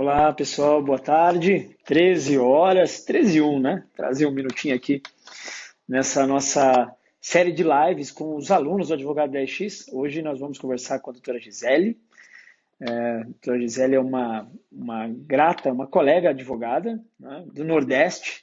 Olá, pessoal, boa tarde. 13 horas, 13 e 1, né? Trazer um minutinho aqui nessa nossa série de lives com os alunos do Advogado 10X. Hoje nós vamos conversar com a doutora Gisele. A doutora Gisele é uma grata, uma colega advogada, né, do Nordeste.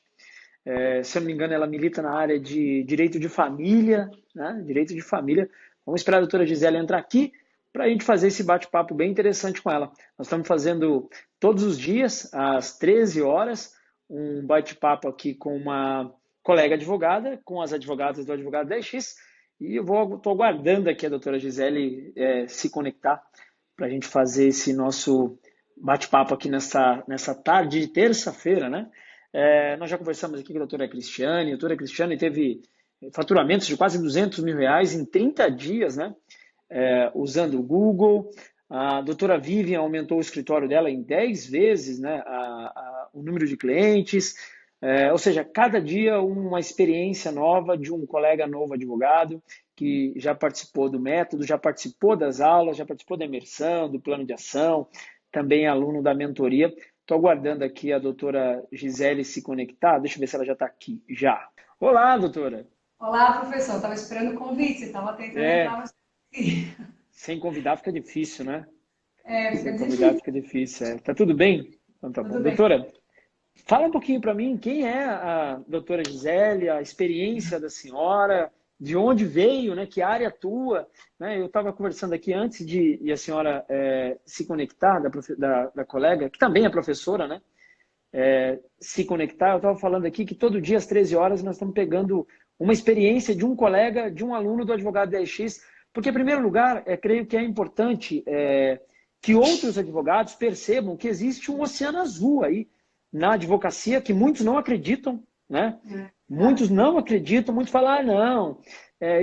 Se eu não me engano, ela milita na área de direito de família, né? Direito de família. Vamos esperar a doutora Gisele entrar aqui para a gente fazer esse bate-papo bem interessante com ela. Nós estamos fazendo todos os dias, às 13 horas, um bate-papo aqui com uma colega advogada, com as advogadas do Advogado 10X, e eu estou aguardando aqui a doutora Gisele se conectar para a gente fazer esse nosso bate-papo aqui nessa tarde de terça-feira, né? Nós já conversamos aqui com a doutora Cristiane. A doutora Cristiane teve faturamentos de quase R$ 200 mil em 30 dias, né? Usando o Google. A doutora Vivian aumentou o escritório dela em 10 vezes, né? O número de clientes. Ou seja, cada dia uma experiência nova de um colega novo advogado que já participou do método, já participou das aulas, já participou da imersão, do plano de ação, também é aluno da mentoria. Estou aguardando aqui a doutora Gisele se conectar. Deixa eu ver se ela já está aqui. Já. Olá, doutora. Olá, professor. Estava esperando o convite, estava tentando entrar, É, mas não consegui. sem convidar fica difícil, né? Fica Sem convidar difícil. fica difícil. Tá tudo bem? Então tá bom. Tudo bem. Doutora, fala um pouquinho para mim, quem é a doutora Gisele, a experiência da senhora, de onde veio, né? Que área atua, né? Eu estava conversando aqui antes de a senhora se conectar, da colega, que também é professora, né? Se conectar. Eu estava falando aqui que todo dia às 13 horas nós estamos pegando uma experiência de um colega, de um aluno do Advogado 10X, porque, em primeiro lugar, creio que é importante que outros advogados percebam que existe um oceano azul aí na advocacia, que muitos não acreditam, né? Muitos não acreditam, muitos falam, não,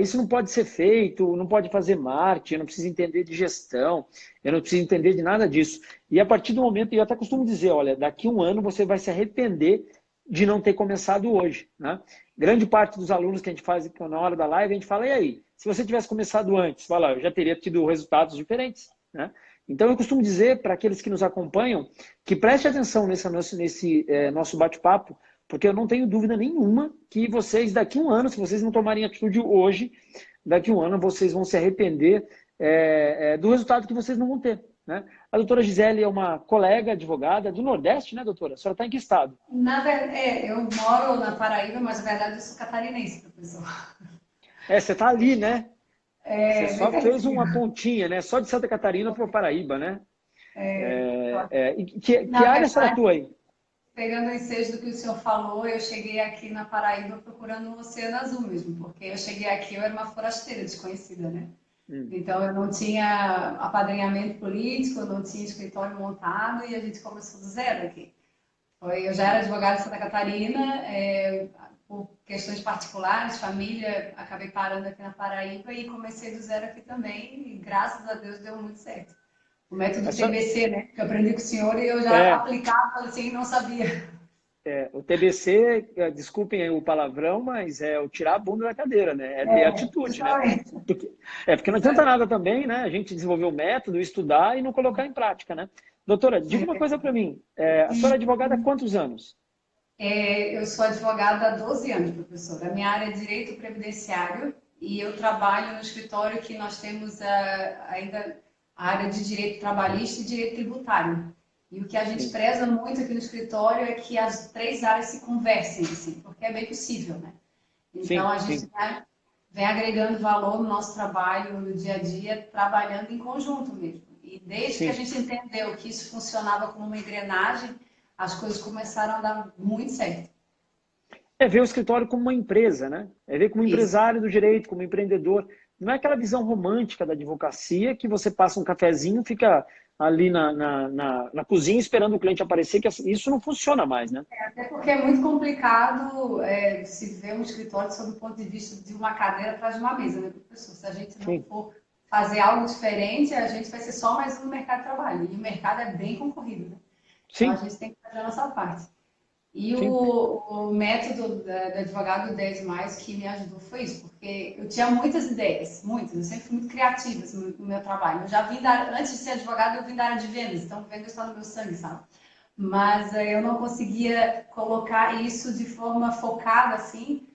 isso não pode ser feito, não pode fazer marketing, eu não preciso entender de gestão, eu não preciso entender de nada disso. E a partir do momento, e eu até costumo dizer, olha, daqui a um ano você vai se arrepender de não ter começado hoje, né? Grande parte dos alunos que a gente faz na hora da live, a gente fala, e aí, se você tivesse começado antes, fala, eu já teria tido resultados diferentes, né? Então eu costumo dizer para aqueles que nos acompanham que preste atenção nesse nosso bate-papo, porque eu não tenho dúvida nenhuma que vocês, daqui a um ano, se vocês não tomarem atitude hoje, daqui a um ano vocês vão se arrepender do resultado que vocês não vão ter, né? A doutora Gisele é uma colega advogada do Nordeste, né, doutora? A senhora está em que estado? Na verdade, eu moro na Paraíba, mas na verdade eu sou catarinense, professor. Você está ali, né? Você Bem só fez uma pertinho. pontinha, né? Só de Santa Catarina para o Paraíba, né? E que Na área a senhora verdade, atua aí? pegando o ensejo do que o senhor falou, eu cheguei aqui na Paraíba procurando um oceano azul mesmo, porque eu cheguei aqui, eu era uma forasteira desconhecida, né? Hum, Então, eu não tinha apadrinhamento político, eu não tinha escritório montado e a gente começou do zero aqui. Eu já era advogada de Santa Catarina, por questões particulares, família, acabei parando aqui na Paraíba e comecei do zero aqui também e graças a Deus deu muito certo. O a método senhora- TBC, né, que eu aprendi com o senhor e eu já é, aplicava assim e não sabia. o TBC, desculpem aí o palavrão, mas é o tirar a bunda da cadeira, né? É ter atitude, né? Justamente. Porque, porque não adianta nada também, né? A gente desenvolver o método, estudar e não colocar em prática, né? Doutora, diga uma coisa para mim. A senhora é advogada há quantos anos? Eu sou advogada há 12 anos, professora. A minha área é direito previdenciário e eu trabalho no escritório que nós temos ainda a área de direito trabalhista e direito tributário. E o que a gente Sim, preza muito aqui no escritório é que as três áreas se conversem, assim, porque é bem possível, né? Então, sim, a gente sim, vem agregando valor no nosso trabalho, no dia a dia, trabalhando em conjunto mesmo. E desde que a sim. gente entendeu que isso funcionava como uma engrenagem, as coisas começaram a dar muito certo. É ver o escritório como uma empresa, né? É ver como Isso. empresário do direito, como empreendedor. Não é aquela visão romântica da advocacia que você passa um cafezinho, fica ali na cozinha esperando o cliente aparecer, que isso não funciona mais, né? Até porque é muito complicado se ver um escritório sob o ponto de vista de uma cadeira atrás de uma mesa, né, professor? Se a gente não Sim, for fazer algo diferente, a gente vai ser só mais um no mercado de trabalho. E o mercado é bem concorrido, né? Então a sim, gente tem que fazer a nossa parte. E sim. o método do advogado 10 mais que me ajudou foi isso, porque eu tinha muitas ideias, muitas, eu sempre fui muito criativa assim, no meu trabalho. Eu já vim antes de ser advogada, eu vim da área de vendas, então vendas está no meu sangue, sabe? mas eu não conseguia colocar isso de forma focada, assim,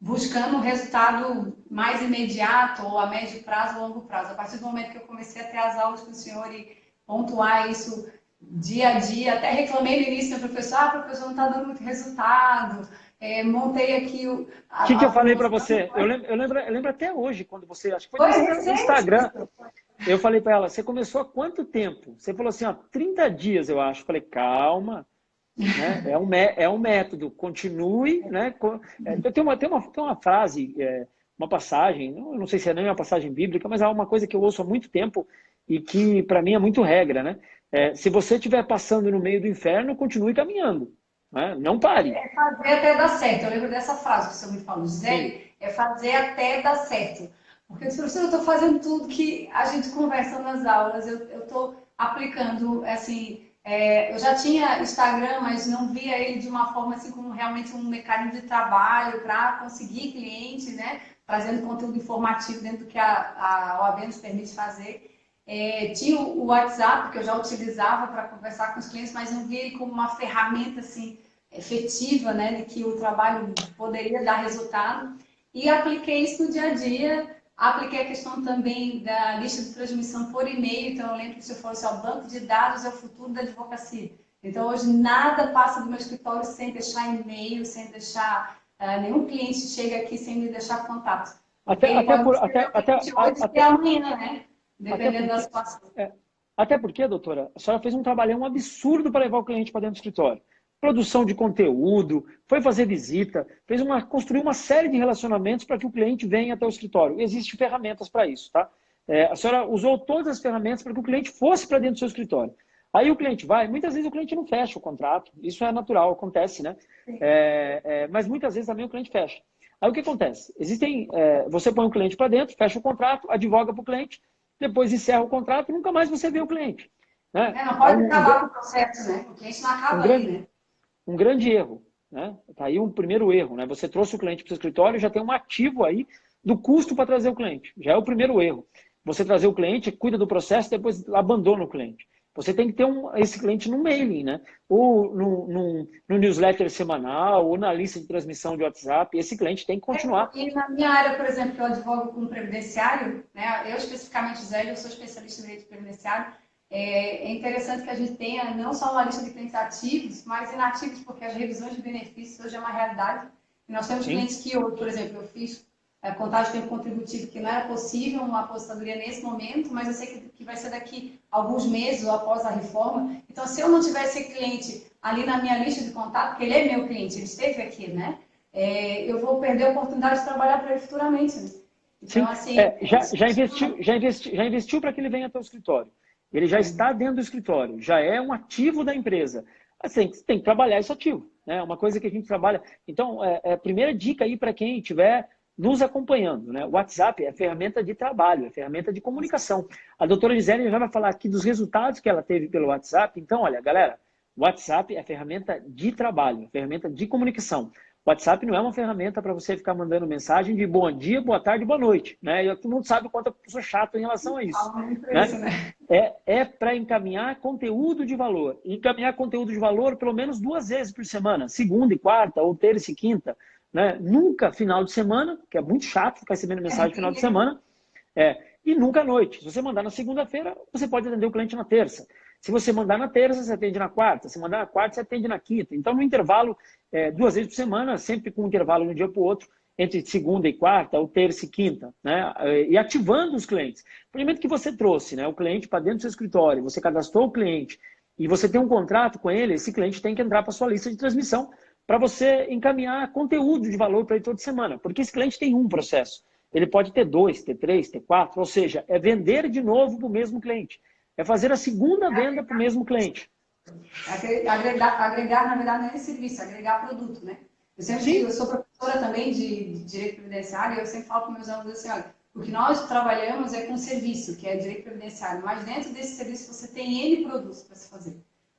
buscando um resultado mais imediato, ou a médio prazo ou longo prazo. A partir do momento que eu comecei a ter as aulas com o senhor e pontuar isso dia a dia, até reclamei no início, né, professor, professor, não está dando muito resultado, montei aqui O que, que a eu falei para promoção. você? Eu lembro até hoje, quando você, acho que foi Foi no recente, Instagram, professor. eu falei para ela, você começou há quanto tempo? Você falou assim, ó, 30 dias, eu acho. Eu falei, calma, né? É um método, continue, né? Tem uma frase, uma passagem, eu não sei se é nem uma passagem bíblica, mas é uma coisa que eu ouço há muito tempo e que para mim é muito regra, né? Se você estiver passando no meio do inferno, continue caminhando, né? Não pare. É fazer até dar certo. Eu lembro dessa frase que o senhor me falou, Sim. Gisele, é fazer até dar certo. Porque eu disse, professor, eu estou fazendo tudo que a gente conversa nas aulas, eu estou aplicando, assim, eu já tinha Instagram, mas não via ele de uma forma assim como realmente um mecanismo de trabalho para conseguir cliente, né? Trazendo conteúdo informativo dentro do que a OAB nos permite fazer. Tinha o WhatsApp, que eu já utilizava para conversar com os clientes, mas não via ele como uma ferramenta assim efetiva, né, de que o trabalho poderia dar resultado, e apliquei isso no dia a dia. Apliquei a questão também da lista de transmissão por e-mail, então eu lembro que se eu fosse ao banco de dados é o futuro da advocacia. Então hoje nada passa do meu escritório sem deixar e-mail, sem deixar nenhum cliente chega aqui sem me deixar contato, porque Até, ele até, pode por, ser até, o até, cliente a- hoje e até, amanhã, né? até Dependendo da porque, situação. é, até porque, doutora, a senhora fez um trabalhão absurdo para levar o cliente para dentro do escritório. Produção de conteúdo, foi fazer visita, construiu uma série de relacionamentos para que o cliente venha até o escritório. Existem ferramentas para isso, tá? A senhora usou todas as ferramentas para que o cliente fosse para dentro do seu escritório. Aí o cliente vai, muitas vezes o cliente não fecha o contrato, isso é natural, acontece, né? Mas muitas vezes também o cliente fecha. Aí o que acontece? Você põe o cliente para dentro, fecha o contrato, advoga para o cliente, depois encerra o contrato e nunca mais você vê o cliente. Né? Não É pode acabar com o processo, né? O cliente não um, acaba aí, grande, né? um grande erro. Né? Tá aí um primeiro erro. Né? Você trouxe o cliente para o escritório, já tem um ativo aí do custo para trazer o cliente. Já é o primeiro erro. Você trazer o cliente, cuida do processo, depois abandona o cliente. Você tem que ter esse cliente no mailing, né? Ou no newsletter semanal, ou na lista de transmissão de WhatsApp. Esse cliente tem que continuar. E na minha área, por exemplo, que eu advogo com previdenciário, né? Eu especificamente, Zé, eu sou especialista em direito previdenciário. É interessante que a gente tenha não só uma lista de clientes ativos, mas inativos, porque as revisões de benefícios hoje é uma realidade. E nós temos Sim. clientes que, por exemplo, eu fiz contagem de tempo contributivo, que não era possível uma aposentadoria nesse momento, mas eu sei que vai ser daqui alguns meses ou após a reforma. Então, se eu não tiver esse cliente ali na minha lista de contato, porque ele é meu cliente, ele esteve aqui, né? Eu vou perder a oportunidade de trabalhar para ele futuramente. Né? Então, Sim, assim, já investiu para que ele venha até o escritório. Ele já está dentro do escritório, já é um ativo da empresa. Assim, tem que trabalhar esse ativo, né? É uma coisa que a gente trabalha. Então, a primeira dica aí para quem estiver nos acompanhando, né? O WhatsApp é ferramenta de trabalho, é ferramenta de comunicação. A doutora Gisele já vai falar aqui dos resultados que ela teve pelo WhatsApp. Então, olha, galera, o WhatsApp é ferramenta de trabalho, ferramenta de comunicação. O WhatsApp não é uma ferramenta para você ficar mandando mensagem de bom dia, boa tarde, boa noite. Né? E todo mundo sabe o quanto eu sou chato em relação a isso. fala muito Né? isso, né? É para encaminhar conteúdo de valor. Encaminhar conteúdo de valor pelo menos 2 vezes por semana, segunda e quarta, ou terça e quinta. Né? Nunca final de semana, que é muito chato ficar recebendo mensagem no final de semana. E nunca à noite. Se você mandar na segunda-feira, você pode atender o cliente na terça. Se você mandar na terça, você atende na quarta. Se mandar na quarta, você atende na quinta. Então, no intervalo, 2 vezes por semana, sempre com um intervalo de um dia para o outro, entre segunda e quarta, ou terça e quinta, né? E ativando os clientes. No momento que você trouxe, né, o cliente para dentro do seu escritório, você cadastrou o cliente e você tem um contrato com ele, esse cliente tem que entrar para a sua lista de transmissão para você encaminhar conteúdo de valor para ele toda semana. Porque esse cliente tem um processo. Ele pode ter 2, ter 3, ter 4, ou seja, é vender de novo para o mesmo cliente. É fazer a segunda venda para o mesmo cliente. Agregar, na verdade, não é serviço, é agregar produto, né? Eu sempre digo, Sim, eu sou professora também de direito previdenciário, e eu sempre falo para meus alunos assim, olha, o que nós trabalhamos é com serviço, que é direito previdenciário, mas dentro desse serviço você tem N produtos para se fazer.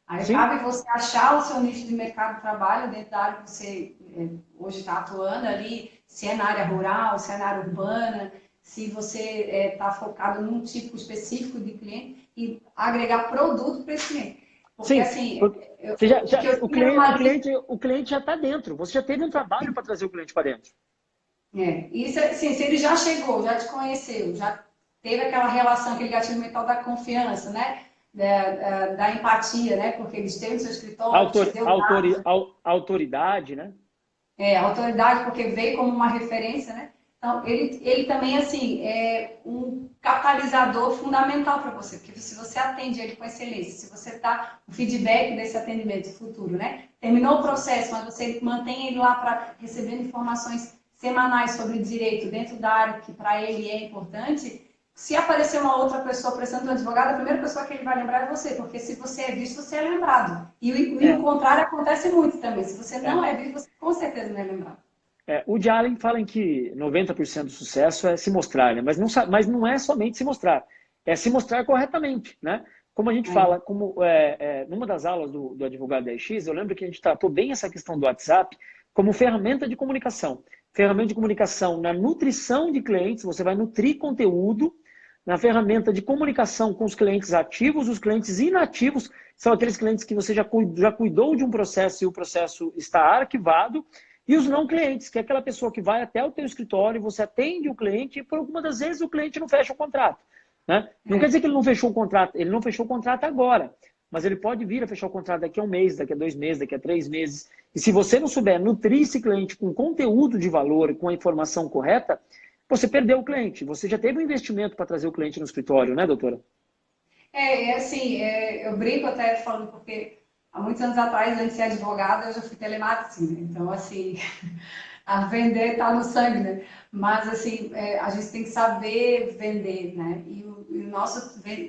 Aí sim, cabe você achar o seu nicho de mercado de trabalho dentro da área que você hoje está atuando ali, se é na área rural, se é na área urbana, se você está focado num tipo específico de cliente e agregar produto para esse cliente. Porque, Sim, assim, você o cliente já está dentro. Você já teve um trabalho para trazer o cliente para dentro. Isso, assim, se ele já chegou, já te conheceu, já teve aquela relação, aquele gatilho mental da confiança, né? Da empatia, né? Porque ele esteve no seu escritório, te deu dados, Autoridade, né? autoridade, porque veio como uma referência, né? Então, ele também, assim, é um catalisador fundamental para você, porque se você atende ele com excelência, se você dá o feedback desse atendimento futuro, né? Terminou o processo, mas você mantém ele lá para recebendo informações semanais sobre direito dentro da área que para ele é importante, se aparecer uma outra pessoa prestando um advogado, a primeira pessoa que ele vai lembrar é você, porque se você é visto, você é lembrado. E o contrário acontece muito também. Se você não é visto, você com certeza não é lembrado. O Woody Allen fala que 90% do sucesso é se mostrar, né? Mas não é somente se mostrar, é se mostrar corretamente, né? Como a gente fala, numa das aulas do Advogado 10X, eu lembro que a gente tratou bem essa questão do WhatsApp como ferramenta de comunicação. Ferramenta de comunicação na nutrição de clientes, você vai nutrir conteúdo, na ferramenta de comunicação com os clientes ativos, os clientes inativos, são aqueles clientes que você já cuidou de um processo e o processo está arquivado, e os não clientes, que é aquela pessoa que vai até o teu escritório, você atende o cliente e por alguma das vezes o cliente não fecha o contrato. Né? Não quer dizer que ele não fechou o contrato, ele não fechou o contrato agora, mas ele pode vir a fechar o contrato daqui a um mês, daqui a 2 meses, daqui a 3 meses. E se você não souber nutrir esse cliente com conteúdo de valor e com a informação correta, você perdeu o cliente. Você já teve um investimento para trazer o cliente no escritório, né, doutora? Assim, eu brinco até falando porque há muitos anos atrás, antes de ser advogada, eu já fui telemarketing, né? Então, assim, a vender está no sangue, né? Mas, assim, a gente tem que saber vender, né?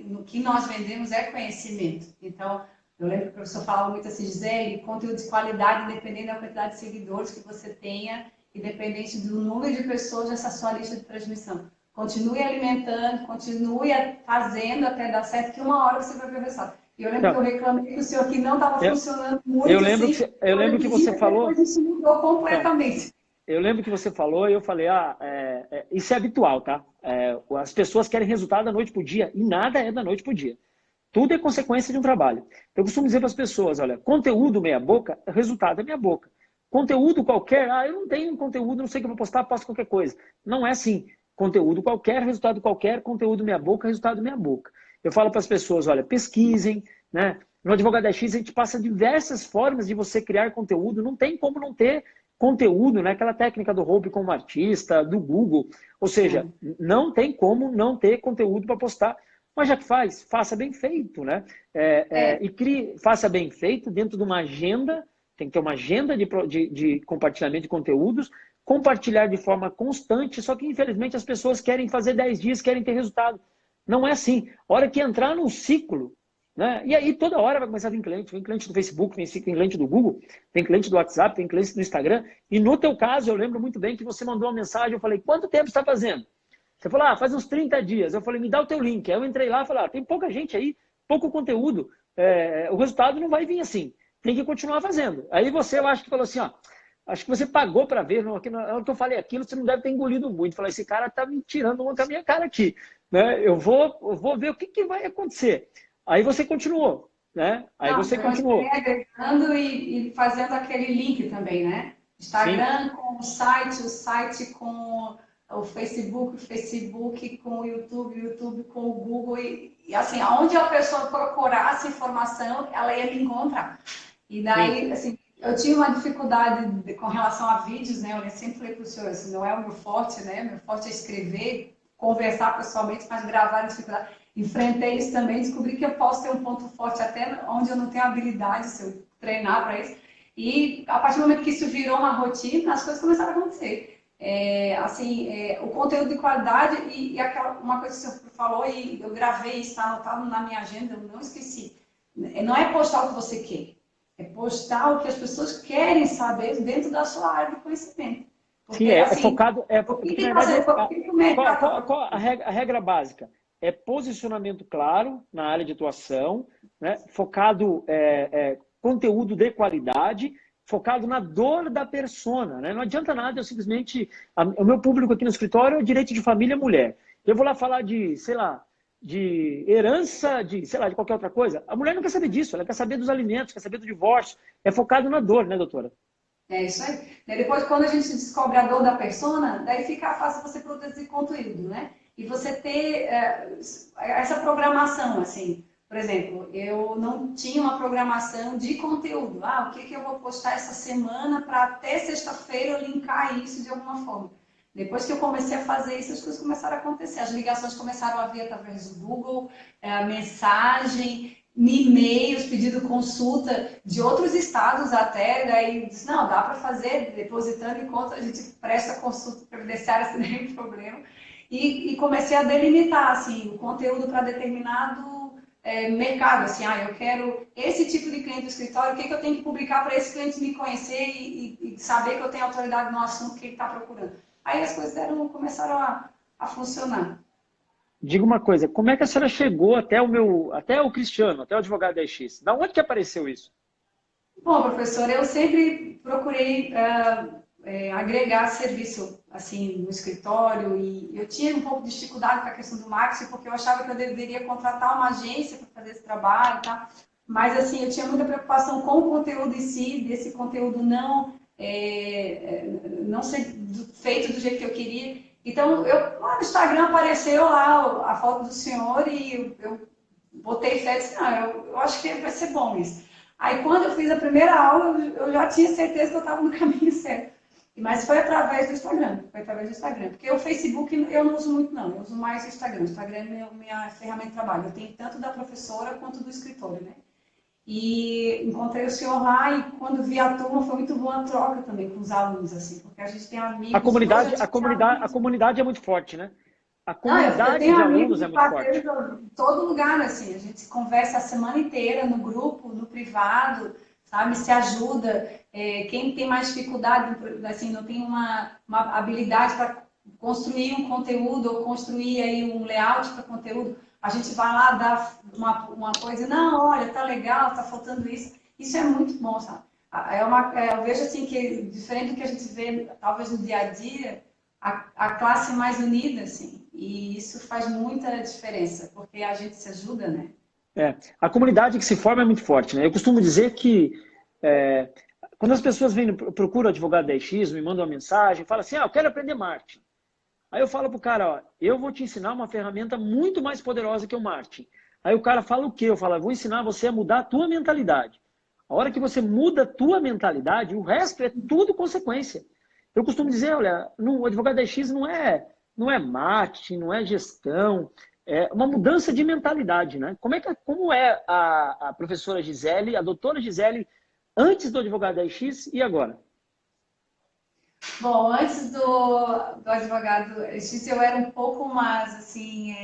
No que nós vendemos é conhecimento. Então, eu lembro que o professor falava muito assim, Gisele, conteúdo de qualidade, independente da quantidade de seguidores que você tenha, independente do número de pessoas nessa sua lista de transmissão. Continue alimentando, continue fazendo até dar certo, que uma hora você vai ver o resultado. E eu lembro que eu reclamei que o senhor aqui não estava funcionando muito eu lembro assim. eu lembro que você falou. Depois isso mudou completamente. Eu lembro que você falou e eu falei, isso é habitual, tá? As pessoas querem resultado da noite para o dia e nada é da noite para o dia. Tudo é consequência de um trabalho. Eu costumo dizer para as pessoas, olha, conteúdo meia boca, resultado é meia boca. Conteúdo qualquer, eu não tenho conteúdo, não sei o que eu vou postar, posto qualquer coisa. Não é assim. Conteúdo qualquer, resultado qualquer, conteúdo meia boca, resultado meia boca. Eu falo para as pessoas, olha, pesquisem, né? No Advogado X a gente passa diversas formas de você criar conteúdo, não tem como não ter conteúdo, né? Aquela técnica do Hope como artista, do Google, ou seja, não tem como não ter conteúdo para postar. Mas já que faz, faça bem feito, né? Faça bem feito dentro de uma agenda, tem que ter uma agenda de compartilhamento de conteúdos, compartilhar de forma constante, só que infelizmente as pessoas querem fazer 10 dias, querem ter resultado. Não é assim. A hora que entrar num ciclo, né? E aí toda hora vai começar a vir cliente. Vem cliente do Facebook, vem cliente do Google, vem cliente do WhatsApp, vem cliente do Instagram. E no teu caso, eu lembro muito bem que você mandou uma mensagem, eu falei, quanto tempo você está fazendo? Você falou, faz uns 30 dias. Eu falei, me dá o teu link. Aí eu entrei lá e falei, tem pouca gente aí, pouco conteúdo. O resultado não vai vir assim. Tem que continuar fazendo. Aí você, eu acho que falou assim, acho que você pagou para ver. Não, na hora que eu falei aquilo, você não deve ter engolido muito. Eu falei, esse cara está me tirando uma com a minha cara aqui. Né? Eu vou ver o que vai acontecer. Aí você continuou. Né? Aí você continuou. Agregando e fazendo aquele link também, né? Instagram Sim. Com o site com o Facebook com o YouTube com o Google. E assim, aonde a pessoa procurasse informação, ela ia me encontrar. E daí, Sim. assim, eu tinha uma dificuldade com relação a vídeos, né? Eu sempre falei para o senhor, assim, não é o meu forte, né? Meu forte é escrever, conversar pessoalmente, mas gravar é dificuldade. Enfrentei isso também, descobri que eu posso ter um ponto forte até onde eu não tenho habilidade, se eu treinar para isso. E a partir do momento que isso virou uma rotina, as coisas começaram a acontecer. O conteúdo de qualidade e uma coisa que o senhor falou, e eu gravei isso, está anotado na minha agenda, eu não esqueci. Não é postar o que você quer, é postar o que as pessoas querem saber dentro da sua área de conhecimento. Porque, Sim, assim, focado. Qual a regra básica? É posicionamento claro na área de atuação, né? Focado conteúdo de qualidade, focado na dor da persona. Né? Não adianta nada eu simplesmente... O meu público aqui no escritório é direito de família mulher. Eu vou lá falar de, sei lá, de herança, de, sei lá, de qualquer outra coisa. A mulher não quer saber disso, ela quer saber dos alimentos, quer saber do divórcio. É focado na dor, né, doutora? É isso aí. Daí depois, quando a gente descobre a dor da persona, daí fica fácil você produzir conteúdo, né? E você ter essa programação, assim. Por exemplo, eu não tinha uma programação de conteúdo. Ah, o que que eu vou postar essa semana para até sexta-feira eu linkar isso de alguma forma. Depois que eu comecei a fazer isso, as coisas começaram a acontecer. As ligações começaram a vir através do Google, a mensagem, e-mails pedindo consulta de outros estados até, daí disse, não, dá para fazer, depositando em conta, a gente presta consulta previdenciária sem nenhum problema. E comecei a delimitar assim, o conteúdo para determinado mercado, assim, eu quero esse tipo de cliente do escritório, o que, que eu tenho que publicar para esse cliente me conhecer e saber que eu tenho autoridade no assunto que ele está procurando. Aí as coisas começaram a funcionar. Diga uma coisa, como é que a senhora chegou até o Cristiano, até o advogado da EX? Da onde que apareceu isso? Bom, professor, eu sempre procurei agregar serviço assim no escritório e eu tinha um pouco de dificuldade com a questão do marketing porque eu achava que eu deveria contratar uma agência para fazer esse trabalho, tá? Mas assim eu tinha muita preocupação com o conteúdo em si, desse conteúdo não ser feito do jeito que eu queria. Então lá no Instagram apareceu lá a foto do senhor e eu botei fé e disse, não, eu acho que vai ser bom isso. Aí, quando eu fiz a primeira aula, eu já tinha certeza que eu estava no caminho certo. Mas foi através do Instagram. Foi através do Instagram. Porque o Facebook eu não uso muito, não. Eu uso mais o Instagram. O Instagram é minha ferramenta de trabalho. Eu tenho tanto da professora quanto do escritório, né? E encontrei o senhor lá e quando vi a turma foi muito boa a troca também com os alunos, assim. Porque a gente tem A amigos. Hoje comunidade, eu a tive comunidade, a amigos. comunidade é muito forte, né? A Não, eu comunidade tenho de amigos alunos é e muito parceiros forte. em todo lugar, assim, a gente conversa a semana inteira no grupo, no privado, sabe, se ajuda. Quem tem mais dificuldade, assim, não tem uma habilidade para construir um conteúdo ou construir aí um layout para conteúdo, a gente vai lá dar uma coisa, não, olha, tá legal, tá faltando isso. Isso é muito bom, sabe? Eu vejo assim que, diferente do que a gente vê, talvez no dia a dia, a classe mais unida, assim, e isso faz muita diferença, porque a gente se ajuda, né? A comunidade que se forma é muito forte, né? Eu costumo dizer que é, quando as pessoas vêm, procuram o advogado da EX, me mandam uma mensagem, falam assim, eu quero aprender marketing. Aí eu falo pro cara, ó, eu vou te ensinar uma ferramenta muito mais poderosa que o marketing. Aí o cara fala o quê? Eu falo, eu vou ensinar você a mudar a tua mentalidade. A hora que você muda a tua mentalidade, o resto é tudo consequência. Eu costumo dizer, olha, o advogado da EX não é marketing, não é gestão, é uma mudança de mentalidade, né? Como é a professora Gisele, a doutora Gisele, antes do advogado da EX e agora? Bom, antes do advogado justiça, eu era um pouco mais, assim,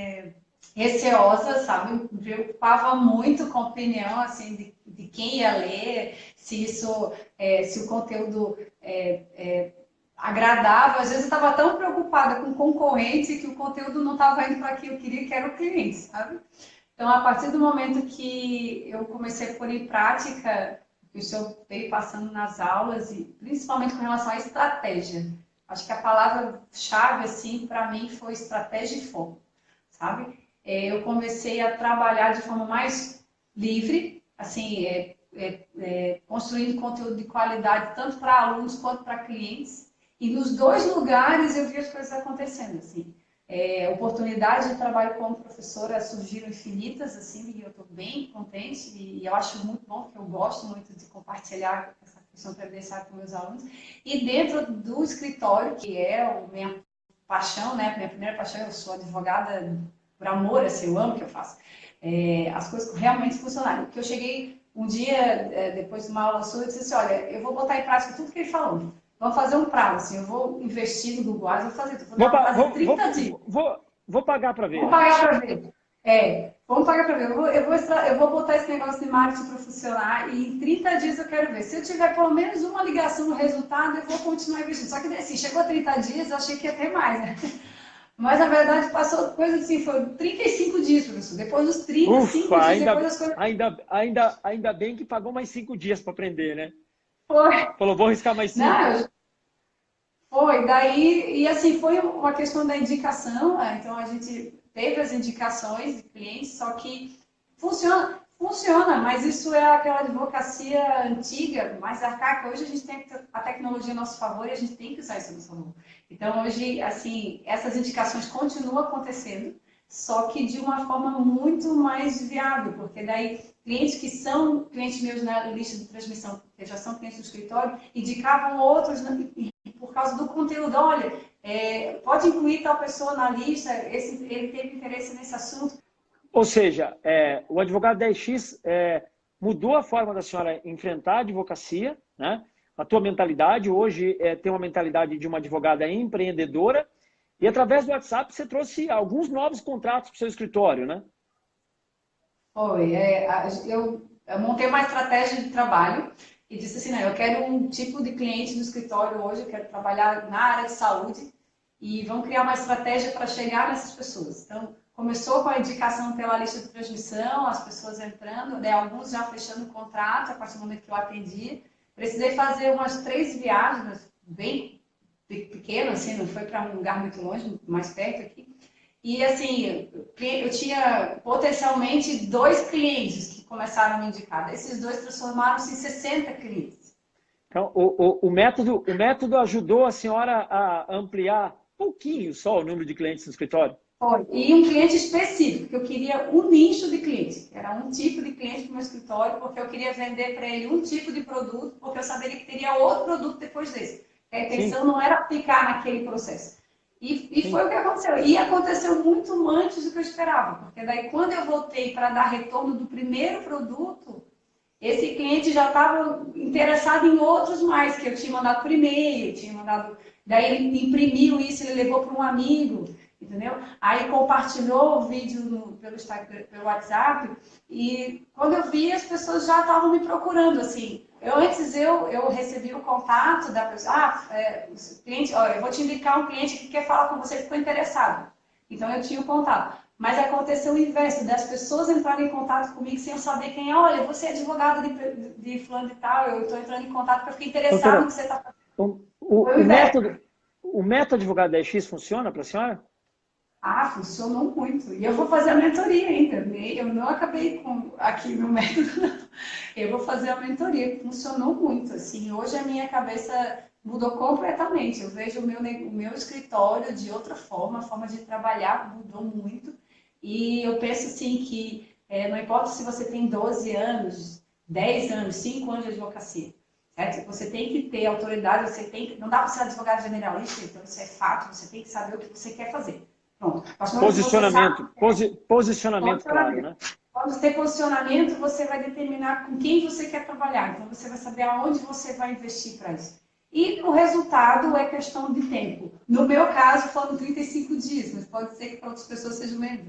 receosa, sabe? Me preocupava muito com a opinião, assim, de quem ia ler, se o conteúdo agradava. Às vezes eu estava tão preocupada com o concorrente que o conteúdo não estava indo para quem eu queria, que era o cliente, sabe? Então, a partir do momento que eu comecei a pôr em prática o que o senhor veio passando nas aulas, e principalmente com relação à estratégia, acho que a palavra-chave, assim, para mim foi estratégia e foco, sabe? Eu comecei a trabalhar de forma mais livre, assim, construindo conteúdo de qualidade tanto para alunos quanto para clientes, e nos dois lugares eu vi as coisas acontecendo, assim. Oportunidades de trabalho como professora surgiram infinitas, assim, e eu estou bem contente, e eu acho muito bom, porque eu gosto muito de compartilhar essa questão previdenciária com meus alunos. E dentro do escritório, que é a minha paixão, né, minha primeira paixão, eu sou advogada por amor, assim, eu amo o que eu faço. As coisas realmente funcionaram. Porque eu cheguei um dia, depois de uma aula sua, e disse assim, olha, eu vou botar em prática tudo que ele falou. Vamos fazer um prazo, assim, eu vou investir no Google Ads, vou fazer 30 dias. Vou pagar para Vamos ver. pagar para ver. Vamos pagar para ver. Eu vou botar esse negócio de marketing para funcionar e em 30 dias eu quero ver. Se eu tiver pelo menos uma ligação no resultado, eu vou continuar investindo. Só que assim, chegou a 30 dias, eu achei que ia ter mais, né? Mas na verdade passou coisa assim, foi 35 dias, professor. Depois dos 35 Ufa, dias, depois das coisas. ainda bem que pagou mais 5 dias para aprender, né? Foi. Falou, vou arriscar mais 5. Não, foi. Daí, e assim, foi uma questão da indicação. Então a gente teve as indicações de clientes, só que funciona, mas isso é aquela advocacia antiga, mais arcaica. Hoje a gente tem a tecnologia a nosso favor e a gente tem que usar isso a nosso favor. Então, hoje, assim, essas indicações continuam acontecendo, só que de uma forma muito mais viável, porque daí clientes que são clientes meus na lista de transmissão, que já são clientes do escritório, indicavam outros por causa do conteúdo. Olha, pode incluir tal pessoa na lista, ele teve interesse nesse assunto. Ou seja, o advogado 10x mudou a forma da senhora enfrentar a advocacia, né? A tua mentalidade hoje tem uma mentalidade de uma advogada empreendedora e através do WhatsApp você trouxe alguns novos contratos para o seu escritório, né? Foi. Eu montei uma estratégia de trabalho e disse assim, não, eu quero um tipo de cliente no escritório hoje, eu quero trabalhar na área de saúde e vamos criar uma estratégia para chegar nessas pessoas. Então, começou com a indicação pela lista de transmissão, as pessoas entrando, né, alguns já fechando o contrato a partir do momento que eu atendi. Precisei fazer umas 3 viagens, bem pequenas, assim, não foi para um lugar muito longe, mais perto aqui. E assim, eu tinha potencialmente 2 clientes que começaram a me indicar. Esses 2 transformaram-se em 60 clientes. Então, o método ajudou a senhora a ampliar um pouquinho só o número de clientes no escritório? Foi. E um cliente específico, que eu queria um nicho de cliente. Era um tipo de cliente para o meu escritório, porque eu queria vender para ele um tipo de produto, porque eu saberia que teria outro produto depois desse. A intenção não era ficar naquele processo. E foi o que aconteceu. E aconteceu muito antes do que eu esperava, porque daí quando eu voltei para dar retorno do primeiro produto, esse cliente já estava interessado em outros mais, que eu tinha mandado por e-mail, daí ele imprimiu isso, ele levou para um amigo, entendeu? Aí compartilhou o vídeo pelo Instagram, pelo WhatsApp, e quando eu vi, as pessoas já estavam me procurando, assim. Antes eu recebi o contato da pessoa, cliente, olha, eu vou te indicar um cliente que quer falar com você, que ficou interessado. Então eu tinha o contato. Mas aconteceu o inverso, das pessoas entrarem em contato comigo sem eu saber quem é. Olha, você é advogado de fulano e tal, eu estou entrando em contato porque eu fiquei interessado no que você está fazendo. O método advogado 10x funciona para a senhora? Funcionou muito. E eu vou fazer a mentoria ainda. Eu não acabei aqui no método. Eu vou fazer a mentoria. Funcionou muito. Assim, hoje a minha cabeça mudou completamente. Eu vejo o meu escritório de outra forma, a forma de trabalhar mudou muito. E eu penso assim que não importa se você tem 12 anos, 10 anos, 5 anos de advocacia. Certo? Você tem que ter autoridade, não dá para ser advogado generalista, então isso é fato, você tem que saber o que você quer fazer. Pronto. Posicionamento, claro, né? Quando você tem posicionamento, você vai determinar com quem você quer trabalhar. Então, você vai saber aonde você vai investir para isso. E o resultado é questão de tempo. No meu caso, foram 35 dias, mas pode ser que para outras pessoas seja menos.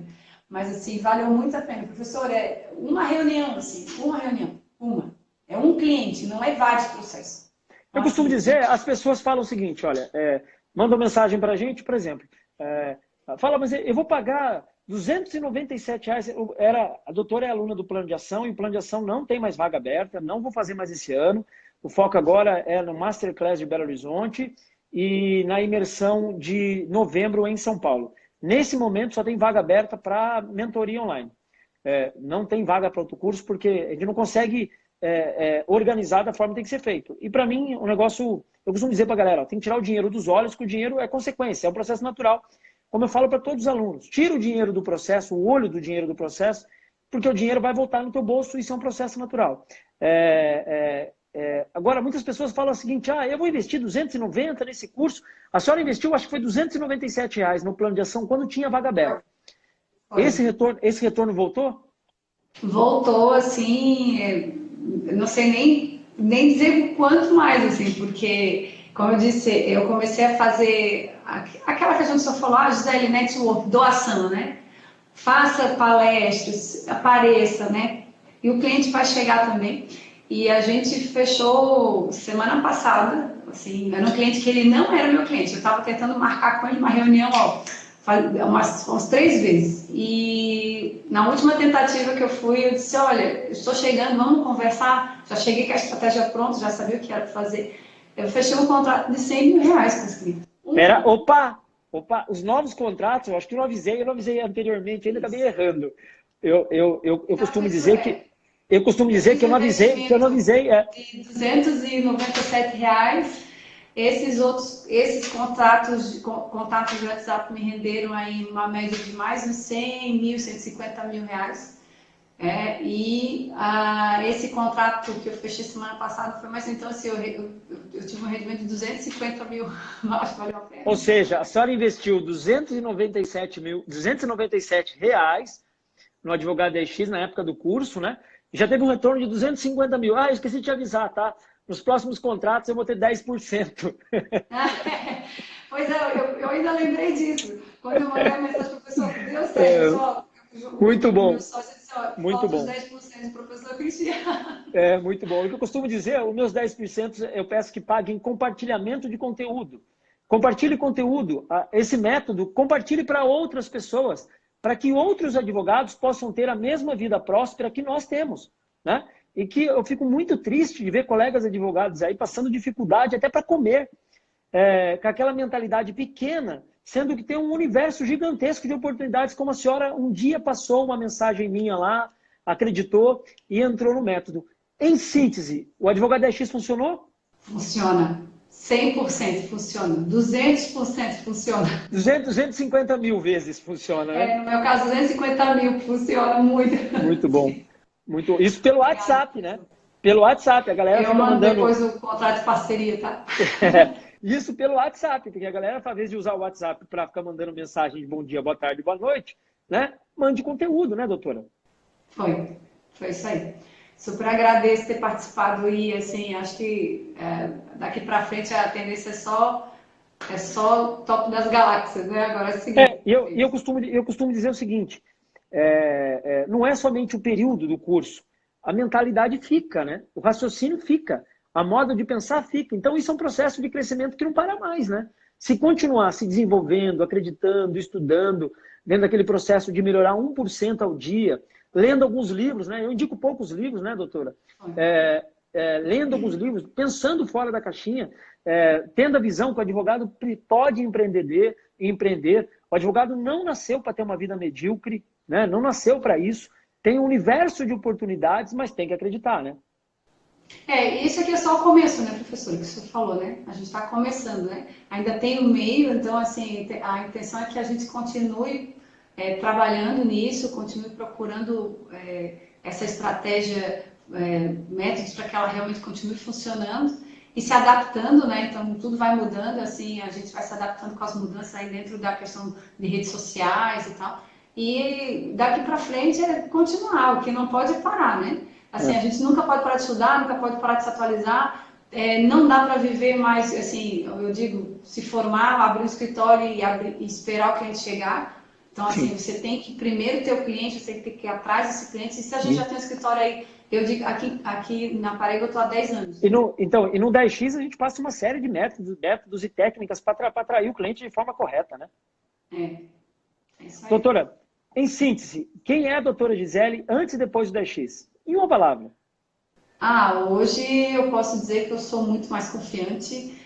Mas, assim, valeu muito a pena. Professor, é uma reunião, assim, uma. É um cliente, não é vários processos. Eu costumo dizer, as pessoas falam o seguinte, olha, mandam mensagem para a gente, por exemplo, fala, mas eu vou pagar R$297. A doutora é aluna do Plano de Ação e o Plano de Ação não tem mais vaga aberta, não vou fazer mais esse ano. O foco agora é no Masterclass de Belo Horizonte e na imersão de novembro em São Paulo. Nesse momento só tem vaga aberta para mentoria online. Não tem vaga para outro curso porque a gente não consegue organizar da forma que tem que ser feito. E para mim, o negócio, eu costumo dizer para a galera, tem que tirar o dinheiro dos olhos, que o dinheiro é consequência, é um processo natural. Como eu falo para todos os alunos, tira o dinheiro do processo, o olho do dinheiro do processo, porque o dinheiro vai voltar no teu bolso e isso é um processo natural. Agora, muitas pessoas falam o seguinte, eu vou investir 290 nesse curso. A senhora investiu, acho que foi R$297 no Plano de Ação, quando tinha vaga aberta. Esse retorno voltou? Voltou, assim, não sei nem dizer o quanto mais, assim, porque, como eu disse, eu comecei a fazer aquela que a gente só falou, Gisele, network, doação, né? Faça palestras, apareça, né? E o cliente vai chegar também. E a gente fechou semana passada, assim, era um cliente que ele não era meu cliente, eu estava tentando marcar com ele uma reunião, umas 3 vezes. E na última tentativa que eu fui, eu disse, olha, eu estou chegando, vamos conversar. Já cheguei com a estratégia pronta, já sabia o que era fazer. Eu fechei um contrato de R$100 mil com esse cliente. Opa! Opa, os novos contratos, eu acho que eu não avisei anteriormente, ainda acabei errando. Eu costumo dizer que eu não avisei, De R$ 297. Esses contatos de WhatsApp me renderam aí uma média de mais de 100 mil, R$ 150.000. Esse contrato que eu fechei semana passada foi mais, então assim, eu tive um rendimento de 250 mil, acho que valeu a pena. Ou seja, a senhora investiu R$ 297 no advogado X na época do curso, né? E já teve um retorno de 250 mil. Ah, eu esqueci de te avisar, tá? Nos próximos contratos eu vou ter 10%. Pois é, eu ainda lembrei disso. Quando eu mandei a mensagem para o professor, deu certo, só. Muito bom. Meu sócio disse, ó, Muito falta os bom. 10% do professor Cristiano. Muito bom. O que eu costumo dizer, os meus 10% eu peço que paguem compartilhamento de conteúdo. Compartilhe conteúdo. Esse método, compartilhe para outras pessoas, para que outros advogados possam ter a mesma vida próspera que nós temos, né? E que eu fico muito triste de ver colegas advogados aí passando dificuldade até para comer, com aquela mentalidade pequena, sendo que tem um universo gigantesco de oportunidades, como a senhora um dia passou uma mensagem minha lá, acreditou e entrou no método. Em síntese, o advogado 10X funcionou? Funciona. 100% funciona. 200% funciona. 250 mil vezes funciona, né? No meu caso, 250 mil funciona muito. Muito bom. Isso pelo WhatsApp, né? Pelo WhatsApp, a galera fica mandando... depois o contrato de parceria, tá? Isso pelo WhatsApp, porque a galera, às vezes, de usar o WhatsApp para ficar mandando mensagem de bom dia, boa tarde, boa noite, né? Mande conteúdo, né, doutora? Foi isso aí. Super agradeço ter participado e, assim, acho que daqui para frente a tendência é só top das galáxias, né? Agora é o seguinte. Eu costumo dizer o seguinte, não é somente o período do curso, a mentalidade fica, né? O raciocínio fica, a moda de pensar fica. Então, isso é um processo de crescimento que não para mais, né? Se continuar se desenvolvendo, acreditando, estudando, vendo aquele processo de melhorar 1% ao dia, lendo alguns livros, né? Eu indico poucos livros, né, doutora? Lendo alguns livros, pensando fora da caixinha, tendo a visão que o advogado pode empreender. O advogado não nasceu para ter uma vida medíocre, né? Não nasceu para isso. Tem um universo de oportunidades, mas tem que acreditar, né? Isso aqui é só o começo, né, professor? Que o senhor falou, né? A gente está começando, né? Ainda tem o meio, então, assim, a intenção é que a gente continue trabalhando nisso, continue procurando essa estratégia, métodos para que ela realmente continue funcionando e se adaptando, né? Então, tudo vai mudando, assim, a gente vai se adaptando com as mudanças aí dentro da questão de redes sociais e tal. E daqui para frente é continuar, o que não pode parar, né? Assim, a gente nunca pode parar de estudar, nunca pode parar de se atualizar, não dá para viver mais, assim, eu digo, se formar, abrir um escritório e esperar o cliente chegar. Então, assim, você tem que primeiro ter o cliente, você tem que ir atrás desse cliente. E se a gente já tem um escritório aí, eu digo, aqui na Paraíba eu estou há 10 anos. E no 10X a gente passa uma série de métodos e técnicas para atrair o cliente de forma correta, né? É isso aí. Doutora, em síntese, quem é a doutora Gisele antes e depois do 10X? Em uma palavra. Hoje eu posso dizer que eu sou muito mais confiante,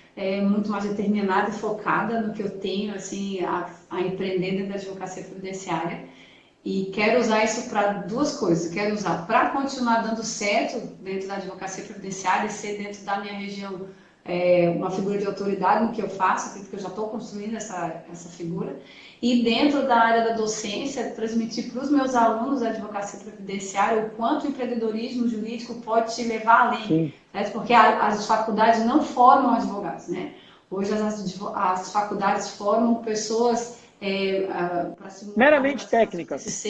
muito mais determinada e focada no que eu tenho, assim, a empreender dentro da advocacia previdenciária. E quero usar isso para duas coisas. Quero usar para continuar dando certo dentro da advocacia previdenciária e ser dentro da minha região uma figura de autoridade no que eu faço, porque eu já estou construindo essa figura. E dentro da área da docência, transmitir para os meus alunos da advocacia previdenciária o quanto o empreendedorismo jurídico pode te levar além. Né? Porque as faculdades não formam advogados, né? Hoje as faculdades formam pessoas meramente técnicas.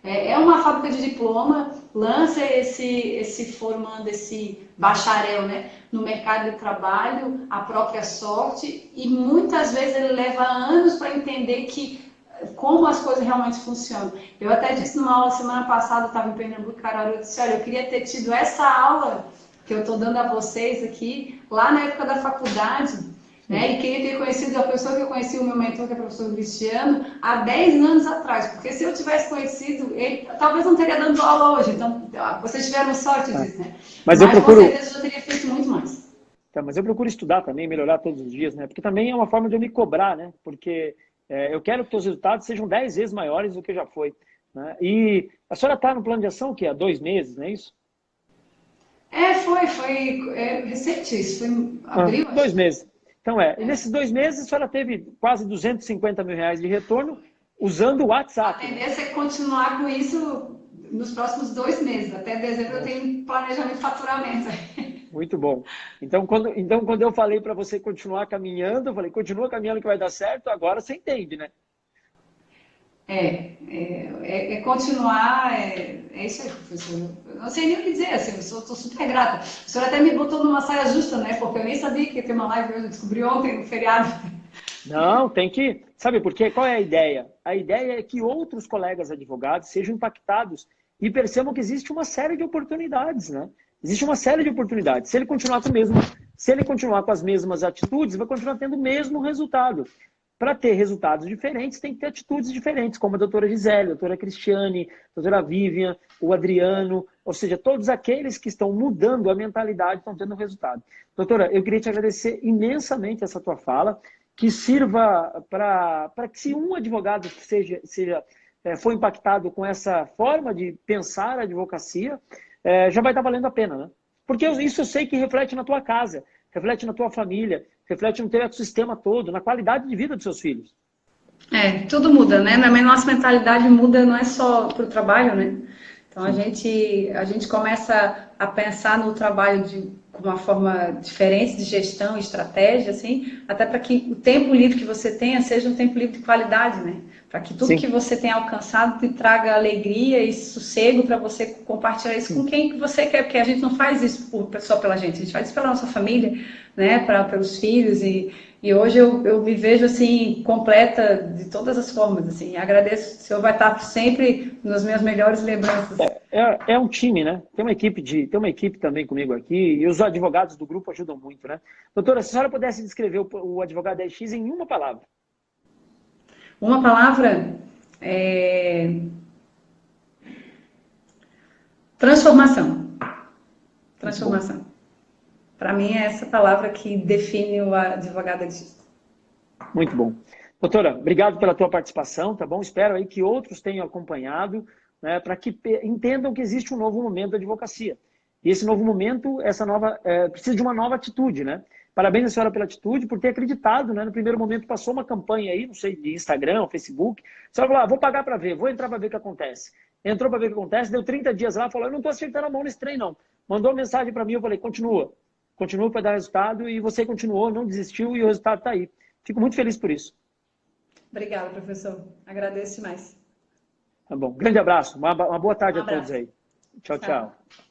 É uma fábrica de diploma, lança esse formando, esse bacharel, né, no mercado de trabalho, a própria sorte, e muitas vezes ele leva anos para entender como as coisas realmente funcionam. Eu até disse numa aula semana passada, eu estava em Pernambuco, Caruaru, eu disse, olha, eu queria ter tido essa aula que eu estou dando a vocês aqui, lá na época da faculdade, né? E queria ter conhecido a pessoa que eu conheci, o meu mentor, que é o professor Cristiano, há 10 anos atrás, porque se eu tivesse conhecido ele, talvez não teria dando aula hoje. Então, vocês tiveram sorte disso, né? Mas com certeza eu já teria feito muito mais. Mas eu procuro estudar também, melhorar todos os dias, né? Porque também é uma forma de eu me cobrar, né? Porque Eu quero que os resultados sejam 10 vezes maiores do que já foi. Né? E a senhora está no plano de ação, que há 2 meses, não é isso? Foi recente isso, foi em abril, 2 acho. meses. Então e nesses 2 meses a senhora teve quase R$ 250 mil de retorno usando o A WhatsApp. Né? tendência é continuar com isso nos próximos 2 meses. Até dezembro eu Nossa, tenho um planejamento de faturamento. muito bom. Então, quando eu falei para você continuar caminhando, eu falei, continua caminhando que vai dar certo, agora você entende, né? Continuar, é isso aí, professor. Eu não sei nem o que dizer, assim, eu estou super grata. O senhor até me botou numa saia justa, né? Porque eu nem sabia que ia ter uma live hoje, eu descobri ontem, no feriado. Não, tem que. Sabe por quê? Qual é a ideia? A ideia é que outros colegas advogados sejam impactados e percebam que existe uma série de oportunidades, né? Existe uma série de oportunidades. Se ele continuar com as mesmas atitudes, vai continuar tendo o mesmo resultado. Para ter resultados diferentes, tem que ter atitudes diferentes, como a doutora Gisele, a doutora Cristiane, a doutora Vivian, o Adriano, ou seja, todos aqueles que estão mudando a mentalidade estão tendo resultado. Doutora, eu queria te agradecer imensamente essa tua fala, que sirva para que se um advogado for impactado com essa forma de pensar a advocacia, já vai estar valendo a pena, né? Porque isso eu sei que reflete na tua casa, reflete na tua família, reflete no teu ecossistema todo, na qualidade de vida dos seus filhos. Tudo muda, né? Também nossa mentalidade muda, não é só para o trabalho, né? Então Sim. a gente começa a pensar no trabalho com uma forma diferente de gestão e estratégia, assim, até para que o tempo livre que você tenha seja um tempo livre de qualidade, né? Para que tudo Sim. que você tenha alcançado te traga alegria e sossego para você compartilhar isso com quem que você quer, porque a gente não faz isso só pela gente, a gente faz isso pela nossa família, né? Pelos filhos e hoje eu me vejo assim, completa de todas as formas, assim. Agradeço, o senhor vai estar sempre nas minhas melhores lembranças. É um time, né? Tem uma equipe também comigo aqui, e os advogados do grupo ajudam muito, né? Doutora, se a senhora pudesse descrever o advogado 10X em uma palavra. Uma palavra é transformação. Muito bom. Transformação. Para mim é essa palavra que define o advogado artista. Muito bom. Doutora, obrigado pela tua participação, tá bom? Espero aí que outros tenham acompanhado, né, para que entendam que existe um novo momento da advocacia. E esse novo momento, precisa de uma nova atitude, né? Parabéns à senhora pela atitude, por ter acreditado, né? No primeiro momento passou uma campanha aí, não sei, de Instagram, Facebook. A senhora falou, vou pagar para ver, vou entrar para ver o que acontece. Entrou para ver o que acontece, deu 30 dias lá, falou, eu não estou acertando a mão nesse trem, não. Mandou uma mensagem para mim, eu falei, continua para dar resultado, e você continuou, não desistiu, e o resultado está aí. Fico muito feliz por isso. Obrigada, professor. Agradeço demais. Tá bom. Grande abraço. Uma boa tarde Um a todos abraço. aí. Tchau, Tchau. tchau.